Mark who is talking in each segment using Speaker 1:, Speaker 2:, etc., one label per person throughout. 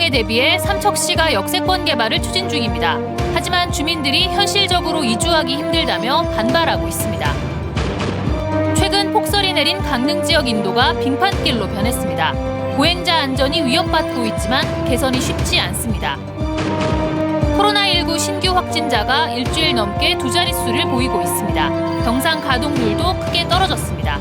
Speaker 1: 이에 대비해 삼척시가 역세권 개발을 추진 중입니다. 하지만 주민들이 현실적으로 이주하기 힘들다며 반발하고 있습니다. 최근 폭설이 내린 강릉 지역 인도가 빙판길로 변했습니다. 보행자 안전이 위협받고 있지만 개선이 쉽지 않습니다. 코로나19 신규 확진자가 일주일 넘게 두 자릿수를 보이고 있습니다. 병상 가동률도 크게 떨어졌습니다.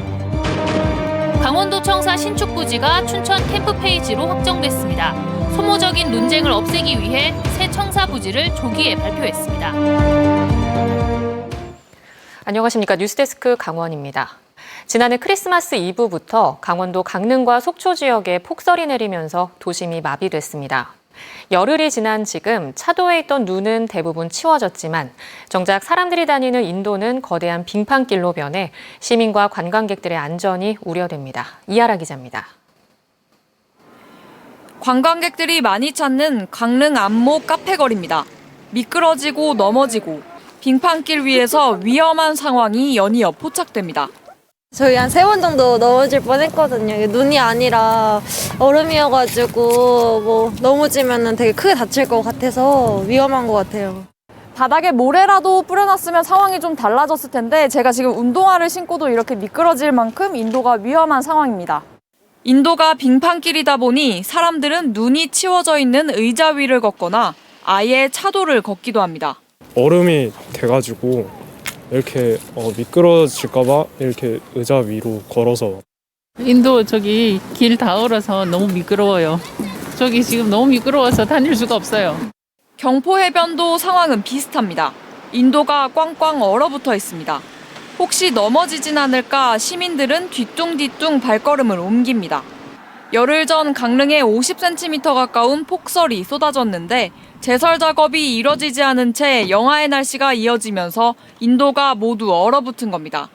Speaker 1: 강원도청사 신축부지가 춘천 캠프페이지로 확정됐습니다. 소모적인 논쟁을 없애기 위해 새 청사부지를 조기에 발표했습니다.
Speaker 2: 안녕하십니까. 뉴스데스크 강원입니다. 지난해 크리스마스 이브부터 강원도 강릉과 속초 지역에 폭설이 내리면서 도심이 마비됐습니다. 열흘이 지난 지금 차도에 있던 눈은 대부분 치워졌지만 정작 사람들이 다니는 인도는 거대한 빙판길로 변해 시민과 관광객들의 안전이 우려됩니다. 이하라 기자입니다.
Speaker 3: 관광객들이 많이 찾는 강릉 안목 카페거리입니다. 미끄러지고 넘어지고 빙판길 위에서 위험한 상황이 연이어 포착됩니다.
Speaker 4: 저희 한 3번 정도 넘어질 뻔했거든요. 눈이 아니라 얼음이어가지고 뭐 넘어지면 되게 크게 다칠 것 같아서 위험한 것 같아요.
Speaker 3: 바닥에 모래라도 뿌려놨으면 상황이 좀 달라졌을 텐데 제가 지금 운동화를 신고도 이렇게 미끄러질 만큼 인도가 위험한 상황입니다. 인도가 빙판길이다 보니 사람들은 눈이 치워져 있는 의자 위를 걷거나 아예 차도를 걷기도 합니다.
Speaker 5: 얼음이 돼가지고 이렇게 미끄러질까봐 이렇게 의자 위로 걸어서.
Speaker 6: 인도 저기 길 다 얼어서 너무 미끄러워요. 저기 지금 너무 미끄러워서 다닐 수가 없어요.
Speaker 3: 경포 해변도 상황은 비슷합니다. 인도가 꽝꽝 얼어붙어 있습니다. 혹시 넘어지진 않을까 시민들은 뒤뚱뒤뚱 발걸음을 옮깁니다. 열흘 전 강릉에 50cm 가까운 폭설이 쏟아졌는데 제설 작업이 이뤄지지 않은 채 영하의 날씨가 이어지면서 인도가 모두 얼어붙은 겁니다.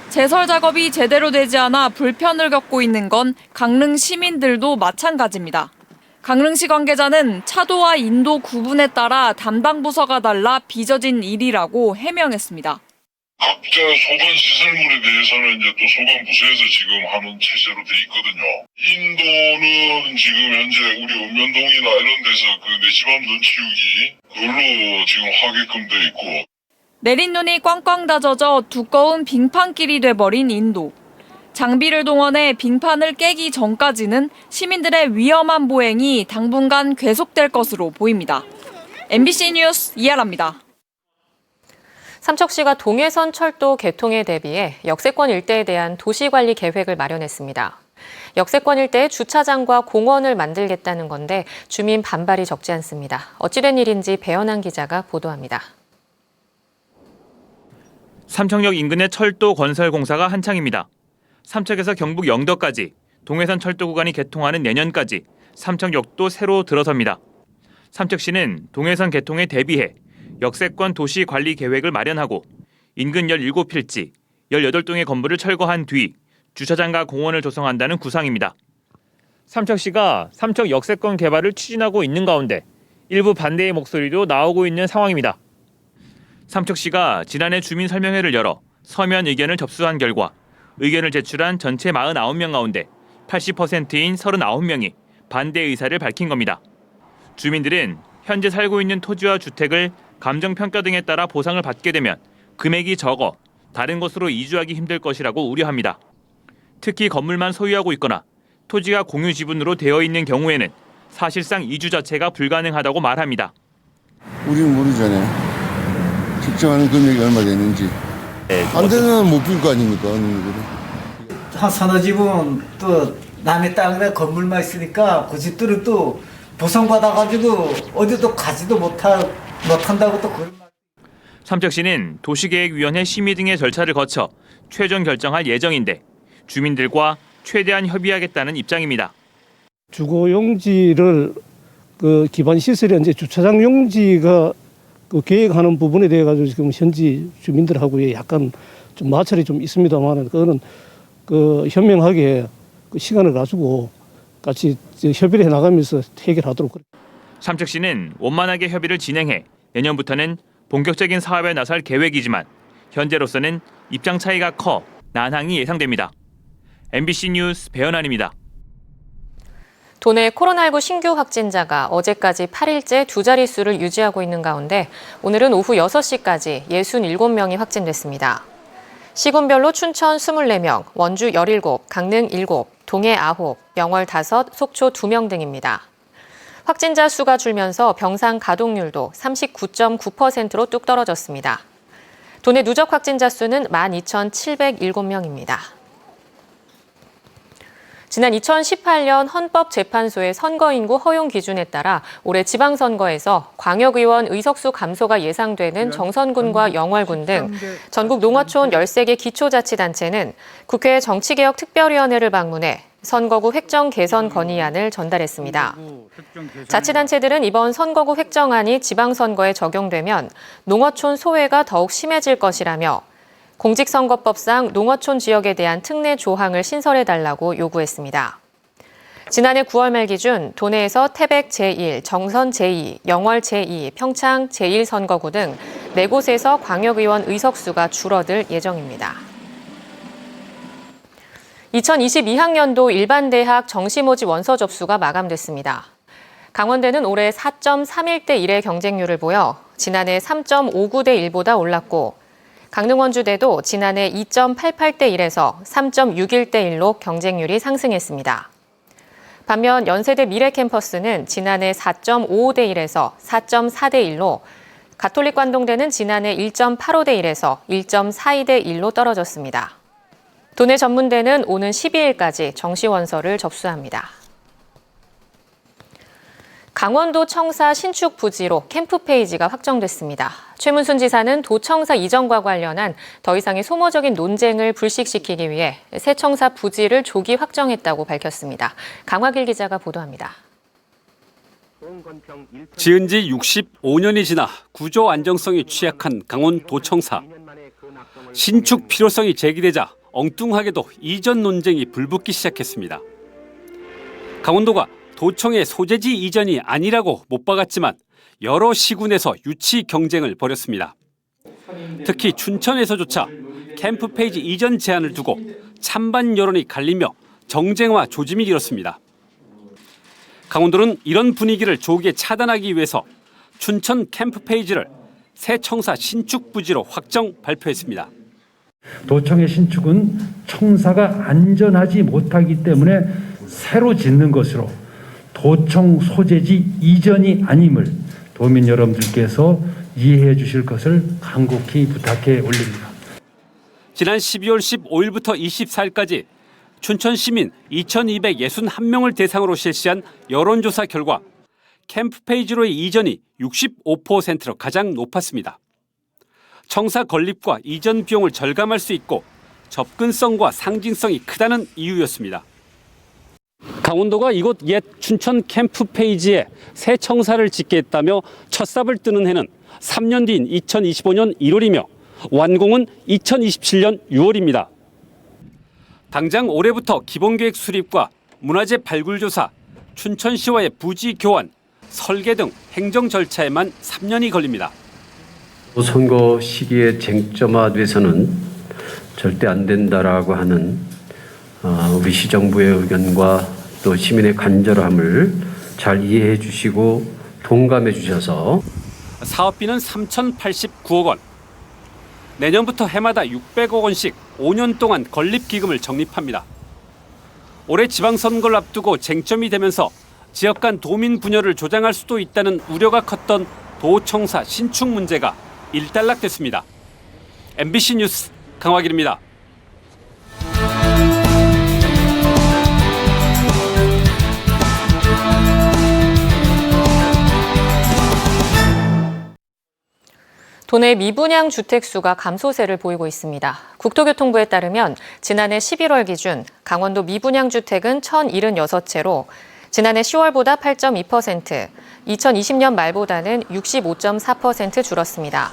Speaker 3: 제설 작업이 제대로 되지 않아 불편을 겪고 있는 건 강릉 시민들도 마찬가지입니다. 강릉시 관계자는 차도와 인도 구분에 따라 담당 부서가 달라 빚어진 일이라고 해명했습니다.
Speaker 7: 각자 소관 시설물에 대해서는 이제 또 소관 부서에서 지금 하는 체제로 돼 있거든요. 인도는 지금 현재 우리 읍면동이나 이런 데서 그 내 집 앞 눈 치우기 그걸로 지금 하게끔 돼 있고.
Speaker 3: 내린 눈이 꽝꽝 다져져 두꺼운 빙판길이 돼버린 인도. 장비를 동원해 빙판을 깨기 전까지는 시민들의 위험한 보행이 당분간 계속될 것으로 보입니다. MBC 뉴스 이하라입니다.
Speaker 2: 삼척시가 동해선 철도 개통에 대비해 역세권 일대에 대한 도시관리 계획을 마련했습니다. 역세권 일대에 주차장과 공원을 만들겠다는 건데 주민 반발이 적지 않습니다. 어찌된 일인지 배현한 기자가 보도합니다.
Speaker 8: 삼척역 인근의 철도 건설 공사가 한창입니다. 삼척에서 경북 영덕까지 동해선 철도 구간이 개통하는 내년까지 삼척역도 새로 들어섭니다. 삼척시는 동해선 개통에 대비해 역세권 도시 관리 계획을 마련하고 인근 17필지, 18동의 건물을 철거한 뒤 주차장과 공원을 조성한다는 구상입니다. 삼척시가 삼척 역세권 개발을 추진하고 있는 가운데 일부 반대의 목소리도 나오고 있는 상황입니다. 삼척시가 지난해 주민 설명회를 열어 서면 의견을 접수한 결과 의견을 제출한 전체 49명 가운데 80%인 39명이 반대 의사를 밝힌 겁니다. 주민들은 현재 살고 있는 토지와 주택을 감정평가 등에 따라 보상을 받게 되면 금액이 적어 다른 곳으로 이주하기 힘들 것이라고 우려합니다. 특히 건물만 소유하고 있거나 토지가 공유 지분으로 되어 있는 경우에는 사실상 이주 자체가 불가능하다고 말합니다.
Speaker 9: 우리는 모르잖아요. 측정하는 금액이 얼마 되는지. 안 되면 못 빌 거 아닙니까?
Speaker 10: 한 서너 집은 또 남의 땅에 건물만 있으니까 그 집들은 또 보상받아가지고 어디도 가지도 못한다고 또 그런 말.
Speaker 8: 삼척시는 도시계획위원회 심의 등의 절차를 거쳐 최종 결정할 예정인데 주민들과 최대한 협의하겠다는 입장입니다.
Speaker 11: 주거 용지를 기반 시설에 이제 주차장 용지가 계획하는 부분에 대해 가지고 지금 현지 주민들하고 약간 좀 마찰이 좀 있습니다만 그거는 현명하게 시간을 가지고 같이 협의를 해 나가면서 해결하도록.
Speaker 8: 삼척시는 원만하게 협의를 진행해 내년부터는 본격적인 사업에 나설 계획이지만 현재로서는 입장 차이가 커 난항이 예상됩니다. MBC 뉴스 배현환입니다.
Speaker 2: 도내 코로나19 신규 확진자가 어제까지 8일째 두 자릿수를 유지하고 있는 가운데 오늘은 오후 6시까지 67명이 확진됐습니다. 시군별로 춘천 24명, 원주 17, 강릉 7, 동해 9, 영월 5, 속초 2명 등입니다. 확진자 수가 줄면서 병상 가동률도 39.9%로 뚝 떨어졌습니다. 도내 누적 확진자 수는 12,707명입니다. 지난 2018년 헌법재판소의 선거인구 허용 기준에 따라 올해 지방선거에서 광역의원 의석수 감소가 예상되는 정선군과 영월군 등 전국 농어촌 13개 기초자치단체는 국회 정치개혁특별위원회를 방문해 선거구 획정 개선 건의안을 전달했습니다. 자치단체들은 이번 선거구 획정안이 지방선거에 적용되면 농어촌 소외가 더욱 심해질 것이라며 공직선거법상 농어촌 지역에 대한 특례 조항을 신설해달라고 요구했습니다. 지난해 9월 말 기준 도내에서 태백 제1, 정선 제2, 영월 제2, 평창 제1 선거구 등 4곳에서 광역의원 의석수가 줄어들 예정입니다. 2022학년도 일반대학 정시모집 원서 접수가 마감됐습니다. 강원대는 올해 4.31대 1의 경쟁률을 보여 지난해 3.59대 1보다 올랐고 강릉 원주대도 지난해 2.88대 1에서 3.61대 1로 경쟁률이 상승했습니다. 반면 연세대 미래캠퍼스는 지난해 4.55대 1에서 4.4대 1로 가톨릭관동대는 지난해 1.85대 1에서 1.42대 1로 떨어졌습니다. 도내 전문대는 오는 12일까지 정시원서를 접수합니다. 강원도 청사 신축 부지로 캠프 페이지가 확정됐습니다. 최문순 지사는 도청사 이전과 관련한 더 이상의 소모적인 논쟁을 불식시키기 위해 새 청사 부지를 조기 확정했다고 밝혔습니다. 강화길 기자가 보도합니다.
Speaker 12: 지은 지 65년이 지나 구조 안정성이 취약한 강원 도청사. 신축 필요성이 제기되자 엉뚱하게도 이전 논쟁이 불붙기 시작했습니다. 강원도가 도청의 소재지 이전이 아니라고 못 박았지만 여러 시군에서 유치 경쟁을 벌였습니다. 특히 춘천에서조차 캠프 페이지 이전 제안을 두고 찬반 여론이 갈리며 정쟁과 조짐이 일었습니다. 강원도는 이런 분위기를 조기에 차단하기 위해서 춘천 캠프 페이지를 새 청사 신축 부지로 확정 발표했습니다.
Speaker 13: 도청의 신축은 청사가 안전하지 못하기 때문에 새로 짓는 것으로 도청 소재지 이전이 아님을 도민 여러분들께서 이해해 주실 것을 간곡히 부탁해 올립니다.
Speaker 12: 지난 12월 15일부터 24일까지 춘천 시민 2,261명을 대상으로 실시한 여론조사 결과 캠프 페이지로의 이전이 65%로 가장 높았습니다. 청사 건립과 이전 비용을 절감할 수 있고 접근성과 상징성이 크다는 이유였습니다. 강원도가 이곳 옛 춘천 캠프 페이지에 새 청사를 짓겠다며 첫삽을 뜨는 해는 3년 뒤인 2025년 1월이며 완공은 2027년 6월입니다. 당장 올해부터 기본계획 수립과 문화재 발굴조사, 춘천시와의 부지 교환, 설계 등 행정 절차에만 3년이 걸립니다.
Speaker 14: 선거 시기에 쟁점화돼서는 절대 안 된다라고 하는 우리 시정부의 의견과 또 시민의 간절함을 잘 이해해 주시고 동감해 주셔서
Speaker 12: 사업비는 3,089억 원. 내년부터 해마다 600억 원씩 5년 동안 건립기금을 적립합니다. 올해 지방선거를 앞두고 쟁점이 되면서 지역 간 도민 분열을 조장할 수도 있다는 우려가 컸던 도청사 신축 문제가 일단락됐습니다. MBC 뉴스 강화길입니다.
Speaker 2: 도내 미분양 주택 수가 감소세를 보이고 있습니다. 국토교통부에 따르면 지난해 11월 기준 강원도 미분양 주택은 1,076채로 지난해 10월보다 8.2%, 2020년 말보다는 65.4% 줄었습니다.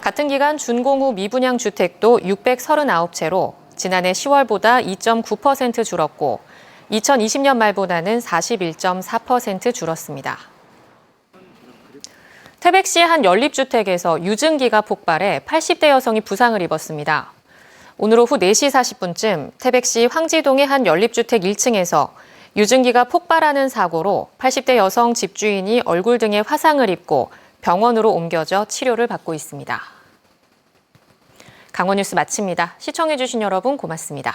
Speaker 2: 같은 기간 준공후 미분양 주택도 639채로 지난해 10월보다 2.9% 줄었고 2020년 말보다는 41.4% 줄었습니다. 태백시 한 연립주택에서 유증기가 폭발해 80대 여성이 부상을 입었습니다. 오늘 오후 4시 40분쯤 태백시 황지동의 한 연립주택 1층에서 유증기가 폭발하는 사고로 80대 여성 집주인이 얼굴 등에 화상을 입고 병원으로 옮겨져 치료를 받고 있습니다. 강원뉴스 마칩니다. 시청해주신 여러분 고맙습니다.